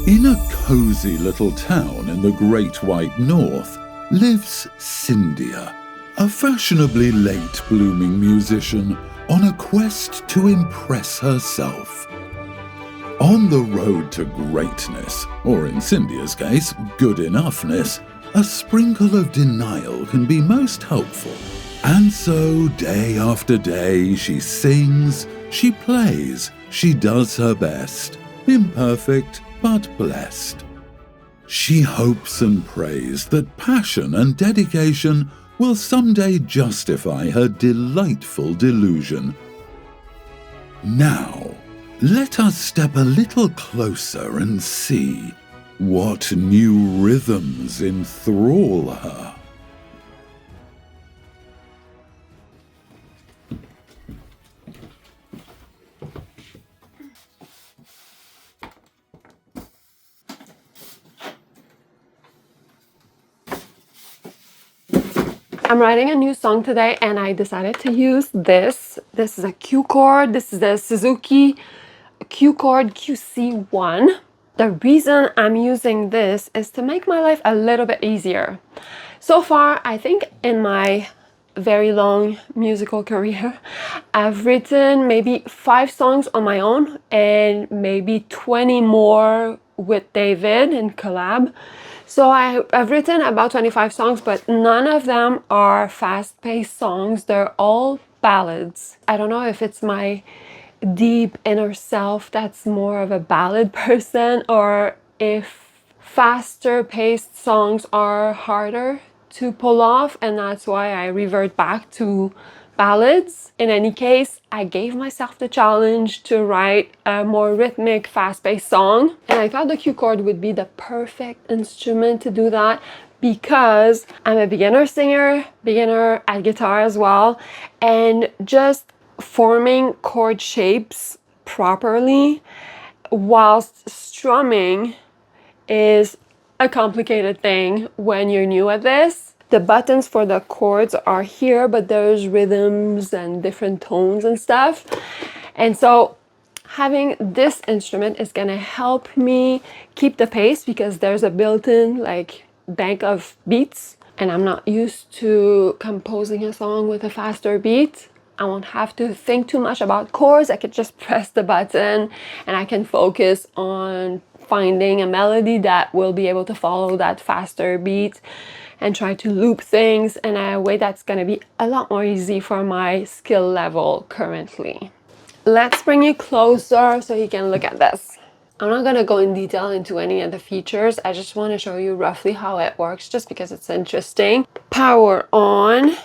In a cozy little town in the Great White North lives Syndia, a fashionably late-blooming musician on a quest to impress herself. On the road to greatness, or in Syndia's case, good enoughness, a sprinkle of denial can be most helpful. And so, day after day, she sings, she plays, she does her best, imperfect but blessed. She hopes and prays that passion and dedication will someday justify her delightful delusion. Now, let us step a little closer and see what new rhythms enthrall her. I'm writing a new song today and I decided to use this. This is a Q-Chord. This is the Suzuki Q-Chord QC1. The reason I'm using this is to make my life a little bit easier. So far, I think in my very long musical career, I've written maybe 5 songs on my own and maybe 20 more with David in collab. So I've written about 25 songs, but none of them are fast-paced songs. They're all ballads. I don't know if it's my deep inner self that's more of a ballad person, or if faster paced songs are harder to pull off, and that's why I revert back to ballads. In any case, I gave myself the challenge to write a more rhythmic, fast-paced song, and I thought the Q-Chord would be the perfect instrument to do that because I'm a beginner singer, beginner at guitar as well, and just forming chord shapes properly whilst strumming is a complicated thing when you're new at this. The buttons for the chords are here, but there's rhythms and different tones and stuff. And so having this instrument is gonna help me keep the pace because there's a built-in like bank of beats, and I'm not used to composing a song with a faster beat. I won't have to think too much about chords. I could just press the button and I can focus on finding a melody that will be able to follow that faster beat and try to loop things in a way that's going to be a lot more easy for my skill level currently. Let's bring you closer so you can look at this. I'm not going to go in detail into any of the features. I just want to show you roughly how it works just because it's interesting. Power on.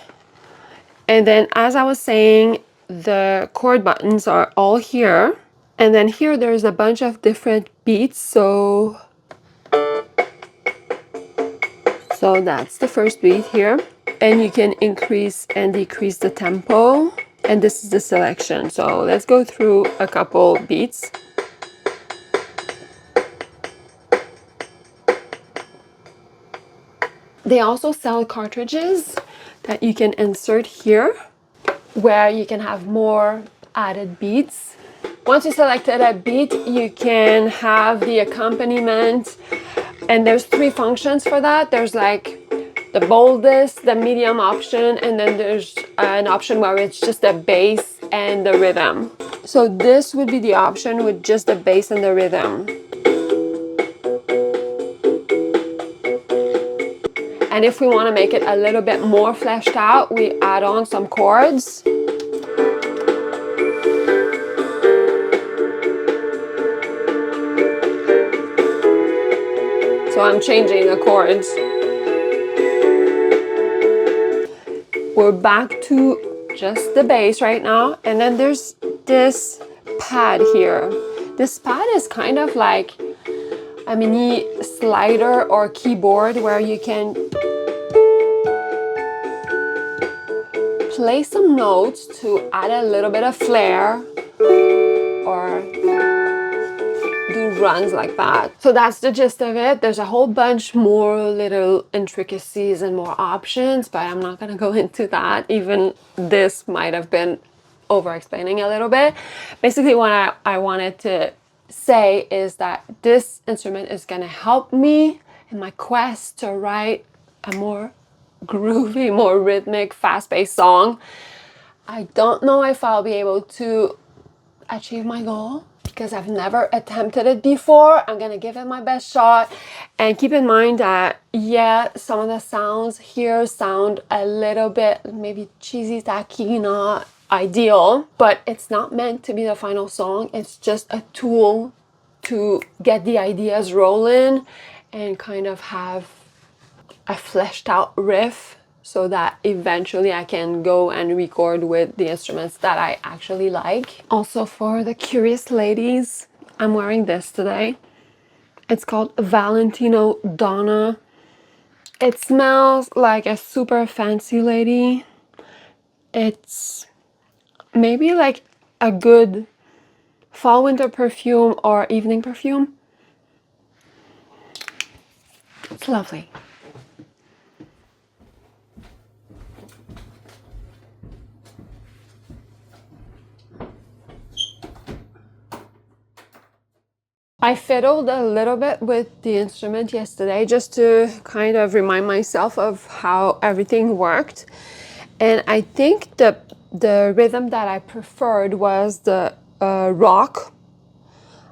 And then, as I was saying, the chord buttons are all here. And then here there's a bunch of different beats. So that's the first beat here. And you can increase and decrease the tempo. And this is the selection. So let's go through a couple beats. They also sell cartridges that you can insert here, where you can have more added beats. Once you selected a beat, you can have the accompaniment, and there's 3 functions for that. There's like the boldest, the medium option, and then there's an option where it's just the bass and the rhythm. So this would be the option with just the bass and the rhythm. And if we want to make it a little bit more fleshed out, we add on some chords. So I'm changing the chords. We're back to just the bass right now. And then there's this pad here. This pad is kind of like a mini slider or keyboard where you can play some notes to add a little bit of flair or do runs like that. So that's the gist of it. There's a whole bunch more little intricacies and more options, but I'm not gonna go into that. Even this might have been over explaining a little bit. Basically what I wanted to say is that this instrument is gonna help me in my quest to write a more groovy, more rhythmic, fast-paced song. I don't know if I'll be able to achieve my goal because I've never attempted it before. I'm gonna give it my best shot, and keep in mind that, yeah, some of the sounds here sound a little bit maybe cheesy, tacky, not ideal, but it's not meant to be the final song. It's just a tool to get the ideas rolling and kind of have a fleshed out riff so that eventually I can go and record with the instruments that I actually like. Also, for the curious ladies, I'm wearing this today. It's called Valentino Donna. It smells like a super fancy lady. It's maybe like a good fall winter perfume or evening perfume. It's lovely. I fiddled a little bit with the instrument yesterday just to kind of remind myself of how everything worked. And I think the rhythm that I preferred was the rock.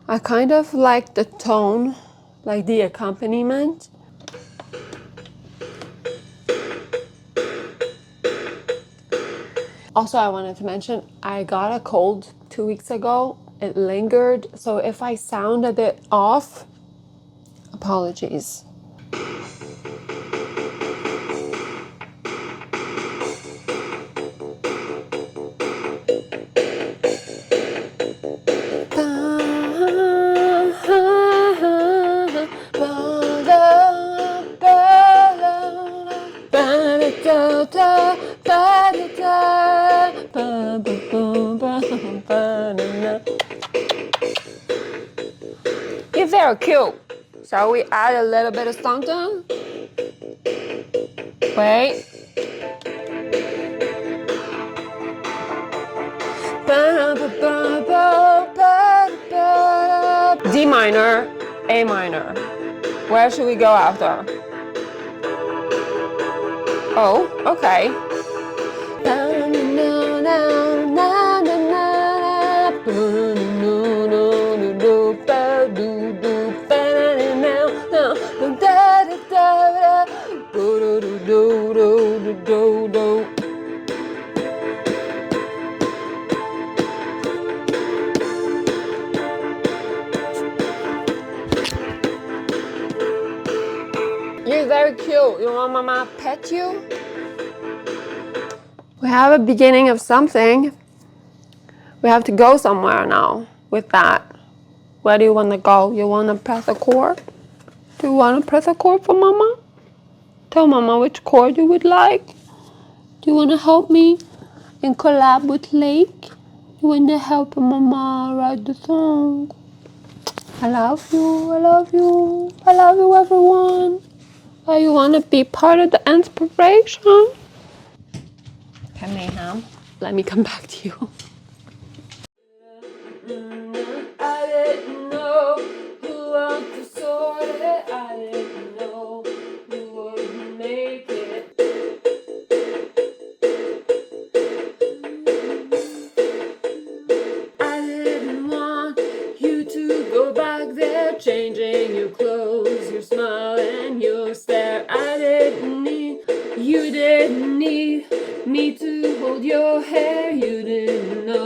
I kind of like the tone, like the accompaniment. Also, I wanted to mention, I got a cold 2 weeks ago. It lingered, so if I sound a bit off, apologies. You're very cute. Shall we add a little bit of song tone? Wait. D minor, A minor. Where should we go after? Oh, okay. You're very cute. You want Mama pet you? We have a beginning of something. We have to go somewhere now with that. Where do you want to go? You want to press a chord? Do you want to press a chord for Mama? Tell Mama which chord you would like. Do you want to help me and collab with Lake? You want to help Mama write the song? I love you, I love you, I love you everyone. You want to be part of the inspiration? Okay, Mayhem. Let me come back to you. I didn't know who wants to sort it. I didn't know who would make it. I didn't want you to go back there, changing your clothes, your smile and your stare. You didn't need me to hold your hair. You didn't know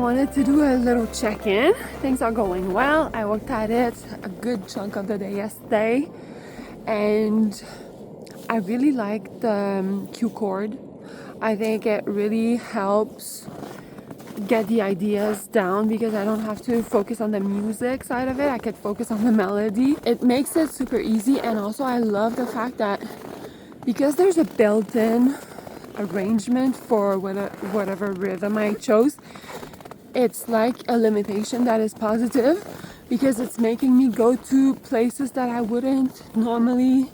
wanted to do a little check-in. Things are going well. I worked at it a good chunk of the day yesterday, and I really like the Q-Chord. I think it really helps get the ideas down because I don't have to focus on the music side of it. I could focus on the melody. It makes it super easy, and also I love the fact that because there's a built-in arrangement for whatever rhythm I chose, it's like a limitation that is positive because it's making me go to places that I wouldn't normally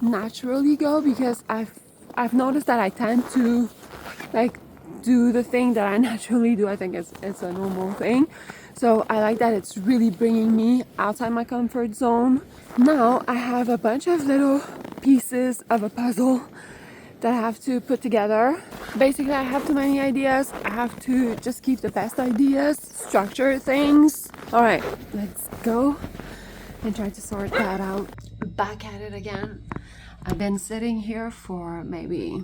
naturally go, because I've noticed that I tend to like do the thing that I naturally do. I think it's a normal thing. So I like that it's really bringing me outside my comfort zone. Now I have a bunch of little pieces of a puzzle that I have to put together. Basically, I have too many ideas. I have to just keep the best ideas, structure things. All right, let's go and try to sort that out. Back at it again. I've been sitting here for maybe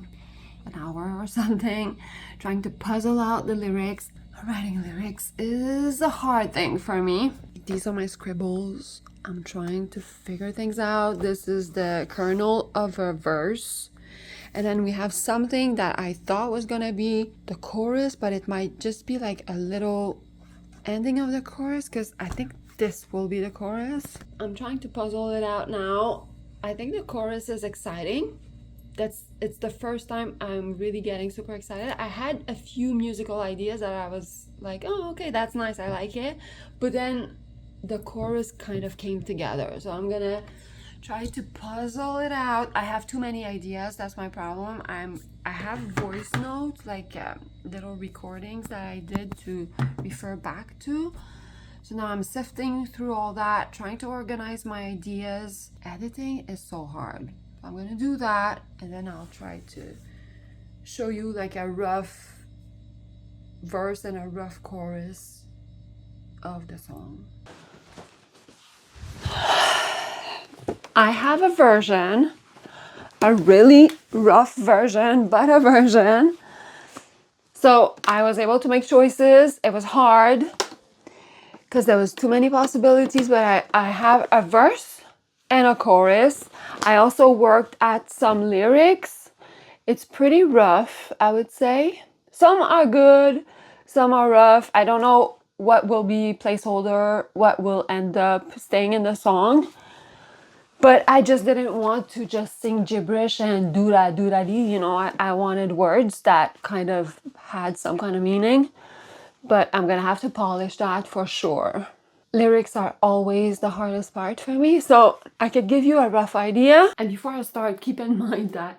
an hour or something, trying to puzzle out the lyrics. Writing lyrics is a hard thing for me. These are my scribbles. I'm trying to figure things out. This is the kernel of a verse. And then we have something that I thought was gonna be the chorus, but it might just be like a little ending of the chorus, because I think this will be the chorus. I'm trying to puzzle it out now. I think the chorus is exciting. It's the first time I'm really getting super excited. I had a few musical ideas that I was like, oh, okay, that's nice, I like it. But then the chorus kind of came together. So I'm gonna try to puzzle it out. I have too many ideas, that's my problem. I have voice notes, like little recordings that I did to refer back to. So now I'm sifting through all that, trying to organize my ideas. Editing is so hard. I'm gonna do that, and then I'll try to show you like a rough verse and a rough chorus of the song. I have a version, a really rough version, but a version. So I was able to make choices. It was hard because there was too many possibilities, but I have a verse and a chorus. I also worked at some lyrics. It's pretty rough, I would say. Some are good, some are rough. I don't know what will be placeholder, what will end up staying in the song. But I just didn't want to just sing gibberish and do-da-do-da-dee. You know, I wanted words that kind of had some kind of meaning. But I'm gonna have to polish that for sure. Lyrics are always the hardest part for me, so I could give you a rough idea. And before I start, keep in mind that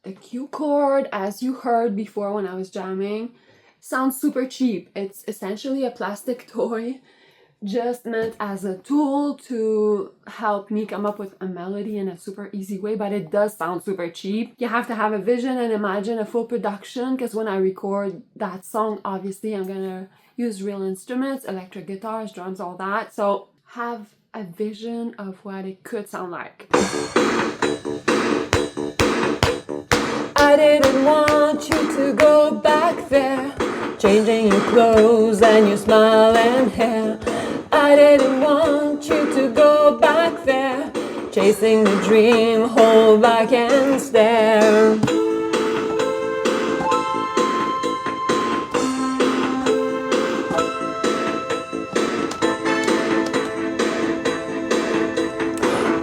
the Q-Chord, as you heard before when I was jamming, sounds super cheap. It's essentially a plastic toy, just meant as a tool to help me come up with a melody in a super easy way, but it does sound super cheap. You have to have a vision and imagine a full production, because when I record that song, obviously I'm gonna use real instruments, electric guitars, drums, all that. So have a vision of what it could sound like. I didn't want you to go back there, changing your clothes and your smile and hair. I didn't want you to go back there, chasing the dream, hold back and stare.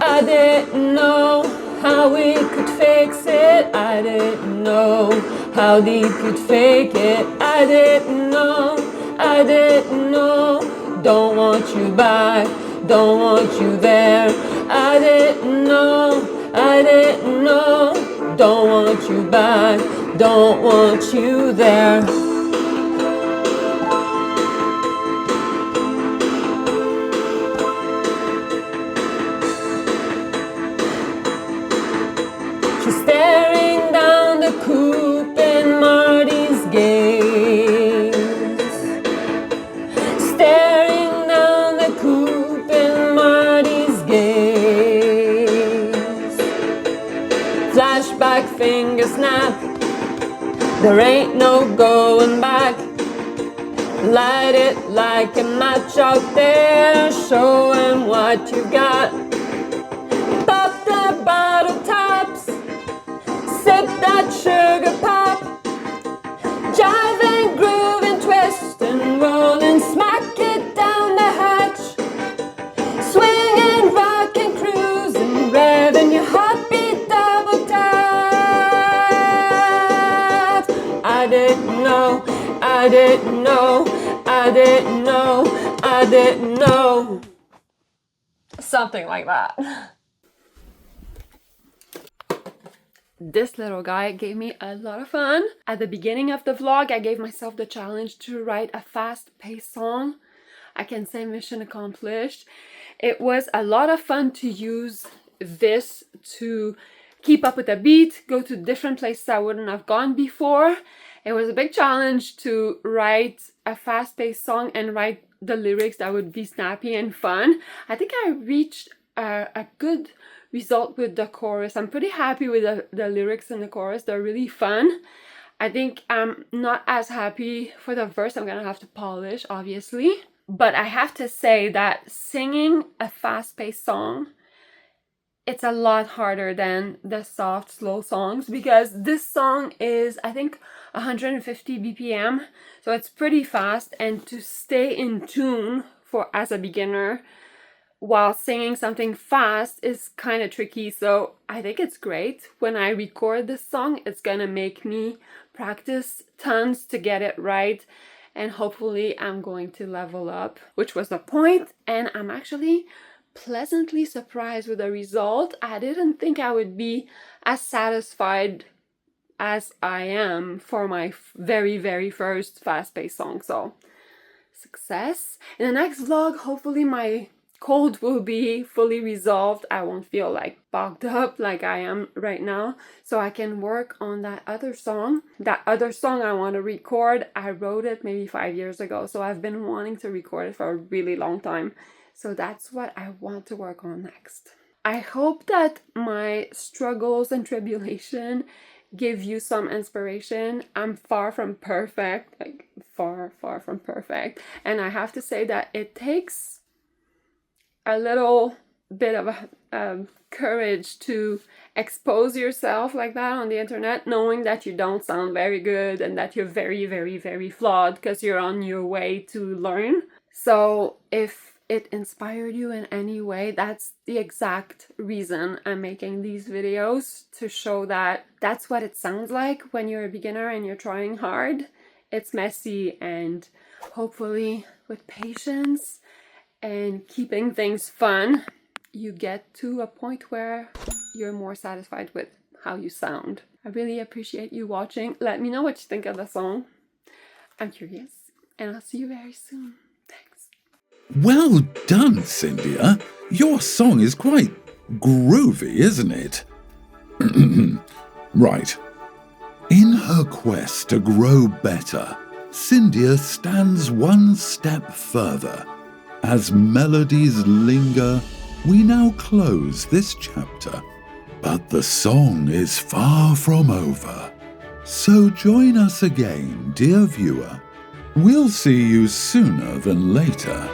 I didn't know how we could fix it. I didn't know how deep you'd fake it. I didn't know, I didn't know. Don't want you back, don't want you there. I didn't know, I didn't know. Don't want you back, don't want you there. She's staring down the coupe in Marty's gaze. Staring down the coupe in Marty's gaze. Flashback, finger snap. There ain't no going back. Light it like a match out there, show 'em what you got. Pop the bottle tops, sip that sugar pop. Jive and groove and twist and roll and smack it down the hatch. Swing and rock and cruise and rev and your heartbeat double tap. I didn't know, I didn't know, I didn't know, I didn't know. Something like that. This little guy gave me a lot of fun. At the beginning of the vlog, I gave myself the challenge to write a fast-paced song. I can say mission accomplished. It was a lot of fun to use this to keep up with the beat, go to different places I wouldn't have gone before. It was a big challenge to write a fast-paced song and write the lyrics that would be snappy and fun. I think I reached a good result with the chorus. I'm pretty happy with the lyrics in the chorus. They're really fun. I think I'm not as happy for the verse. I'm gonna have to polish, obviously. But I have to say that singing a fast-paced song, it's a lot harder than the soft, slow songs, because this song is, I think, 150 BPM, so it's pretty fast, and to stay in tune as a beginner while singing something fast is kind of tricky. So I think it's great. When I record this song, it's gonna make me practice tons to get it right, and hopefully I'm going to level up, which was the point, and I'm actually pleasantly surprised with the result. I didn't think I would be as satisfied as I am for my very, very first fast-paced song. So success. In the next vlog, hopefully my cold will be fully resolved. I won't feel like bogged up like I am right now, so I can work on that other song. That other song I want to record, I wrote it maybe 5 years ago, so I've been wanting to record it for a really long time. So that's what I want to work on next. I hope that my struggles and tribulation give you some inspiration. I'm far from perfect, like far from perfect, and I have to say that it takes a little bit of courage to expose yourself like that on the internet, knowing that you don't sound very good and that you're very, very, very flawed, because you're on your way to learn. So if it inspired you in any way, that's the exact reason I'm making these videos, to show that that's what it sounds like when you're a beginner and you're trying hard. It's messy, and hopefully with patience and keeping things fun, you get to a point where you're more satisfied with how you sound. I really appreciate you watching. Let me know what you think of the song. I'm curious, and I'll see you very soon. Thanks. Well done, Syndia. Your song is quite groovy, isn't it? Right. In her quest to grow better, Syndia stands one step further. As melodies linger, we now close this chapter. But the song is far from over. So join us again, dear viewer. We'll see you sooner than later.